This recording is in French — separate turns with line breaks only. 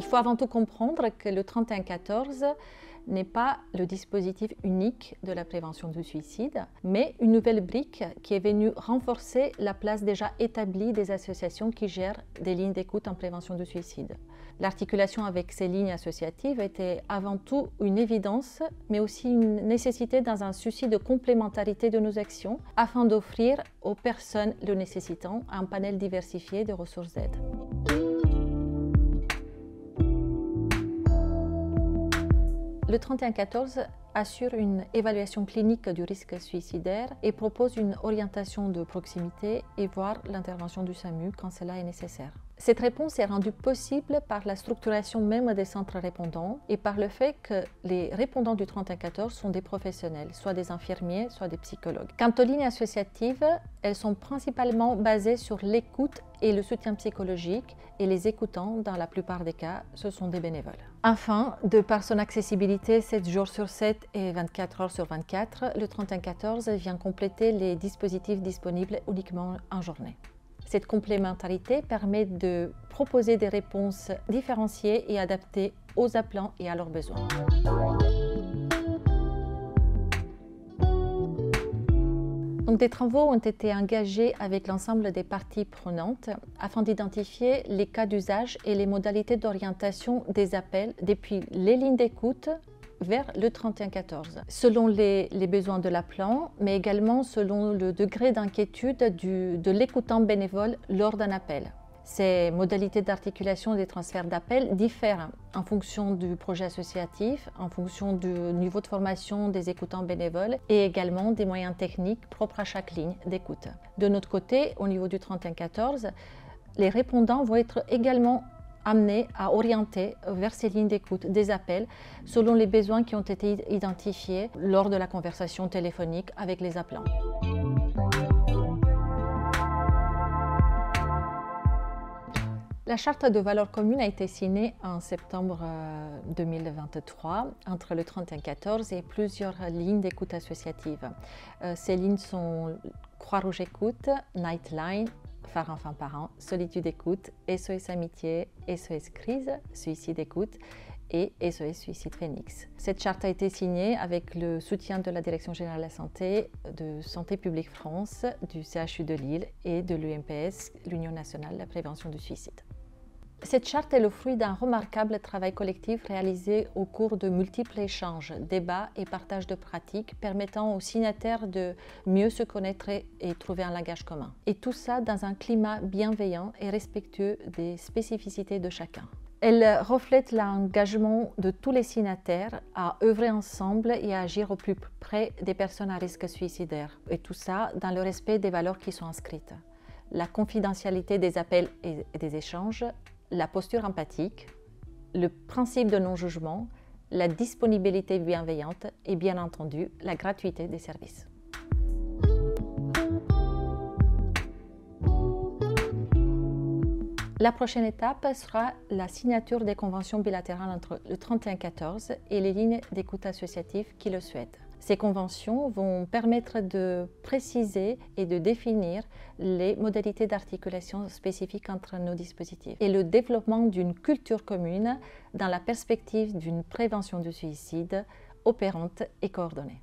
faut avant tout comprendre que le 3114 n'est pas le dispositif unique de la prévention du suicide, mais une nouvelle brique qui est venue renforcer la place déjà établie des associations qui gèrent des lignes d'écoute en prévention du suicide. L'articulation avec ces lignes associatives était avant tout une évidence, mais aussi une nécessité dans un souci de complémentarité de nos actions, afin d'offrir aux personnes le nécessitant un panel diversifié de ressources d'aide. Le 3114 assure une évaluation clinique du risque suicidaire et propose une orientation de proximité et voire l'intervention du SAMU quand cela est nécessaire. Cette réponse est rendue possible par la structuration même des centres répondants et par le fait que les répondants du 3114 sont des professionnels, soit des infirmiers, soit des psychologues. Quant aux lignes associatives, elles sont principalement basées sur l'écoute et le soutien psychologique et les écoutants, dans la plupart des cas, ce sont des bénévoles. Enfin, de par son accessibilité 7 jours sur 7 et 24 heures sur 24, le 3114 vient compléter les dispositifs disponibles uniquement en journée. Cette complémentarité permet de proposer des réponses différenciées et adaptées aux appelants et à leurs besoins. Donc, des travaux ont été engagés avec l'ensemble des parties prenantes afin d'identifier les cas d'usage et les modalités d'orientation des appels depuis les lignes d'écoute vers le 3114, selon les besoins de l'appelant, mais également selon le degré d'inquiétude de l'écoutant bénévole lors d'un appel. Ces modalités d'articulation des transferts d'appels diffèrent en fonction du projet associatif, en fonction du niveau de formation des écoutants bénévoles et également des moyens techniques propres à chaque ligne d'écoute. De notre côté, au niveau du 3114, les répondants vont être également amenés à orienter vers ces lignes d'écoute des appels selon les besoins qui ont été identifiés lors de la conversation téléphonique avec les appelants. La charte de valeurs communes a été signée en septembre 2023 entre le 3114 et plusieurs lignes d'écoute associatives. Ces lignes sont Croix-Rouge Écoute, Nightline, Phare Enfants Parents, Solitude Écoute, SOS Amitié, SOS Crise, Suicide Écoute et SOS Suicide Phoenix. Cette charte a été signée avec le soutien de la Direction générale de la santé, de Santé publique France, du CHU de Lille et de l'UNPS, l'Union nationale de la prévention du suicide. Cette charte est le fruit d'un remarquable travail collectif réalisé au cours de multiples échanges, débats et partages de pratiques permettant aux signataires de mieux se connaître et trouver un langage commun. Et tout ça dans un climat bienveillant et respectueux des spécificités de chacun. Elle reflète l'engagement de tous les signataires à œuvrer ensemble et à agir au plus près des personnes à risque suicidaire. Et tout ça dans le respect des valeurs qui sont inscrites. La confidentialité des appels et des échanges, la posture empathique, le principe de non-jugement, la disponibilité bienveillante et bien entendu la gratuité des services. La prochaine étape sera la signature des conventions bilatérales entre le 3114 et les lignes d'écoute associatives qui le souhaitent. Ces conventions vont permettre de préciser et de définir les modalités d'articulation spécifiques entre nos dispositifs et le développement d'une culture commune dans la perspective d'une prévention du suicide opérante et coordonnée.